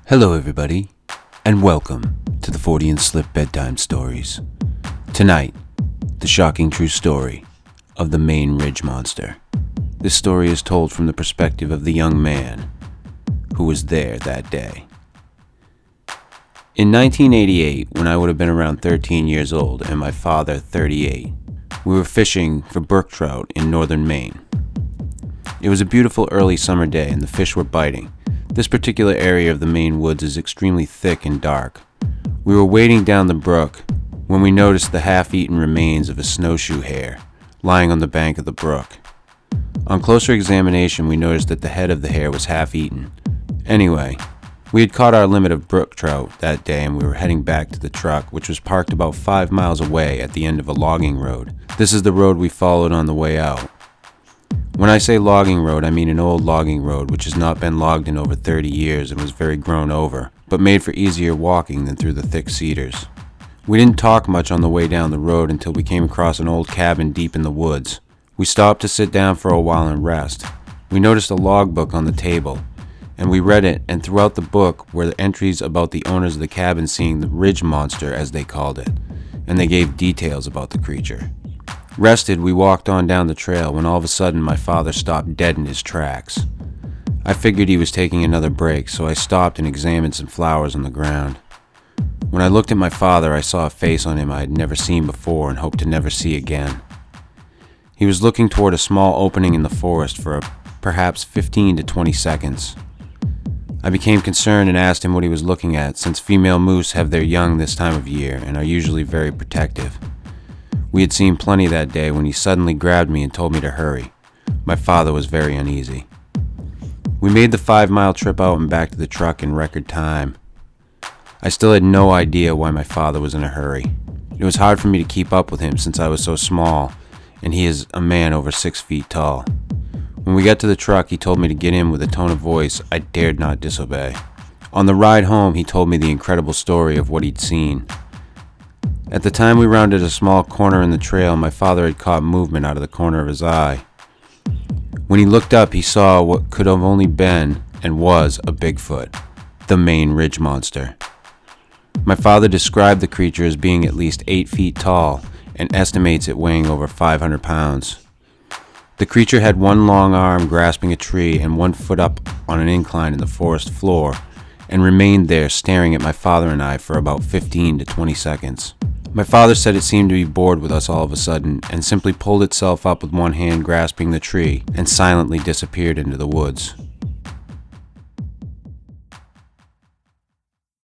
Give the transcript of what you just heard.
Hello everybody, and welcome to the Fortean Slip Bedtime Stories. Tonight, the shocking true story of the Maine Ridge Monster. This story is told from the perspective of the young man who was there that day. In 1988, when I would have been around 13 years old and my father 38, we were fishing for brook trout in Northern Maine. It was a beautiful early summer day and the fish were biting. This particular area of the Maine woods is extremely thick and dark. We were wading down the brook when we noticed the half-eaten remains of a snowshoe hare lying on the bank of the brook. On closer examination, we noticed that the head of the hare was half-eaten. Anyway, we had caught our limit of brook trout that day and we were heading back to the truck, which was parked about 5 miles away at the end of a logging road. This is the road we followed on the way out. When I say logging road, I mean an old logging road which has not been logged in over 30 years and was very grown over, but made for easier walking than through the thick cedars. We didn't talk much on the way down the road until we came across an old cabin deep in the woods. We stopped to sit down for a while and rest. We noticed a logbook on the table, and we read it, and throughout the book were the entries about the owners of the cabin seeing the ridge monster, as they called it, and they gave details about the creature. Rested, we walked on down the trail when all of a sudden my father stopped dead in his tracks. I figured he was taking another break, so I stopped and examined some flowers on the ground. When I looked at my father, I saw a face on him I had never seen before and hoped to never see again. He was looking toward a small opening in the forest for perhaps 15 to 20 seconds. I became concerned and asked him what he was looking at, since female moose have their young this time of year and are usually very protective. We had seen plenty that day when he suddenly grabbed me and told me to hurry. My father was very uneasy. We made the 5-mile trip out and back to the truck in record time. I still had no idea why my father was in a hurry. It was hard for me to keep up with him since I was so small, and he is a man over 6 feet tall. When we got to the truck, he told me to get in with a tone of voice I dared not disobey. On the ride home, he told me the incredible story of what he'd seen. At the time we rounded a small corner in the trail, my father had caught movement out of the corner of his eye. When he looked up, he saw what could have only been and was a Bigfoot, the Maine Ridge Monster. My father described the creature as being at least 8 feet tall and estimates it weighing over 500 pounds. The creature had one long arm grasping a tree and 1 foot up on an incline in the forest floor and remained there staring at my father and I for about 15 to 20 seconds. My father said it seemed to be bored with us all of a sudden and simply pulled itself up with one hand grasping the tree and silently disappeared into the woods.